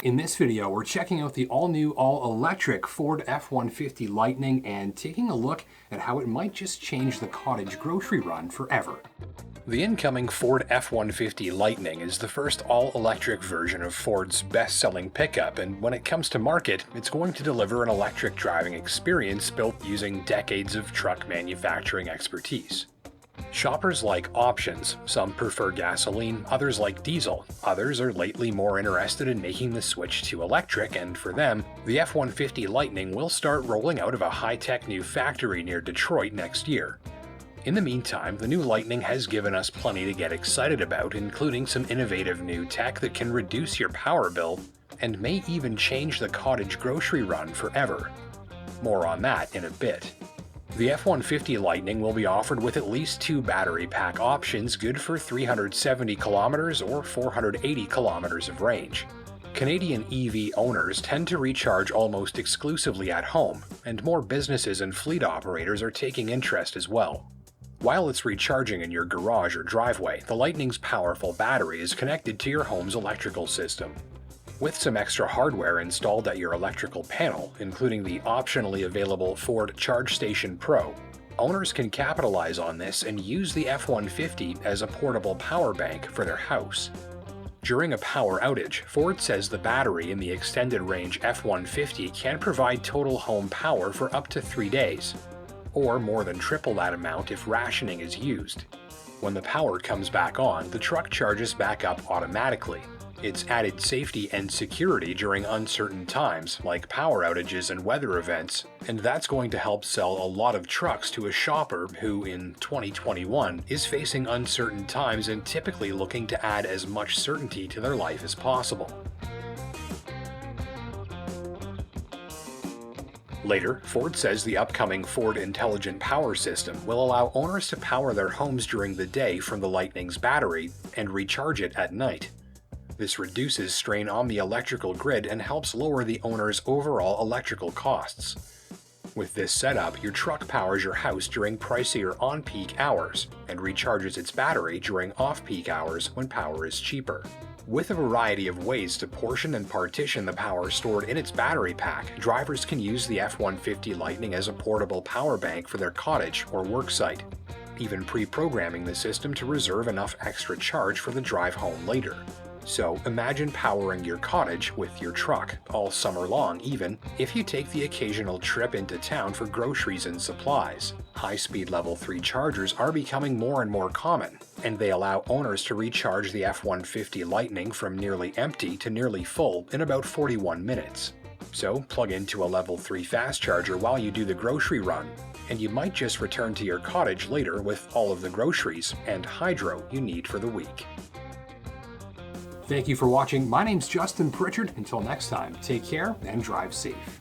In this video, we're checking out the all-new, all-electric Ford F-150 Lightning and taking a look at how it might just change the cottage grocery run forever. The incoming Ford F-150 Lightning is the first all-electric version of Ford's best-selling pickup, and when it comes to market, it's going to deliver an electric driving experience built using decades of truck manufacturing expertise. Shoppers like options. Some prefer gasoline, others like diesel. Others are lately more interested in making the switch to electric, and for them, the F-150 Lightning will start rolling out of a high-tech new factory near Detroit next year. In the meantime, the new Lightning has given us plenty to get excited about, including some innovative new tech that can reduce your power bill and may even change the cottage grocery run forever. More on that in a bit. The F-150 Lightning will be offered with at least two battery pack options good for 370 kilometers or 480 kilometers of range. Canadian EV owners tend to recharge almost exclusively at home, and more businesses and fleet operators are taking interest as well. While it's recharging in your garage or driveway, the Lightning's powerful battery is connected to your home's electrical system. With some extra hardware installed at your electrical panel, including the optionally available Ford Charge Station Pro, owners can capitalize on this and use the F-150 as a portable power bank for their house. During a power outage, Ford says the battery in the extended range F-150 can provide total home power for up to 3 days, or more than triple that amount if rationing is used. When the power comes back on, the truck charges back up automatically. It's added safety and security during uncertain times, like power outages and weather events, and that's going to help sell a lot of trucks to a shopper who, in 2021, is facing uncertain times and typically looking to add as much certainty to their life as possible. Later, Ford says the upcoming Ford Intelligent Power System will allow owners to power their homes during the day from the Lightning's battery and recharge it at night. This reduces strain on the electrical grid and helps lower the owner's overall electrical costs. With this setup, your truck powers your house during pricier on-peak hours and recharges its battery during off-peak hours when power is cheaper. With a variety of ways to portion and partition the power stored in its battery pack, drivers can use the F-150 Lightning as a portable power bank for their cottage or work site, even pre-programming the system to reserve enough extra charge for the drive home later. So imagine powering your cottage with your truck, all summer long even, if you take the occasional trip into town for groceries and supplies. High-speed Level 3 chargers are becoming more and more common, and they allow owners to recharge the F-150 Lightning from nearly empty to nearly full in about 41 minutes. So plug into a Level 3 fast charger while you do the grocery run, and you might just return to your cottage later with all of the groceries and hydro you need for the week. Thank you for watching. My name's Justin Pritchard. Until next time, take care and drive safe.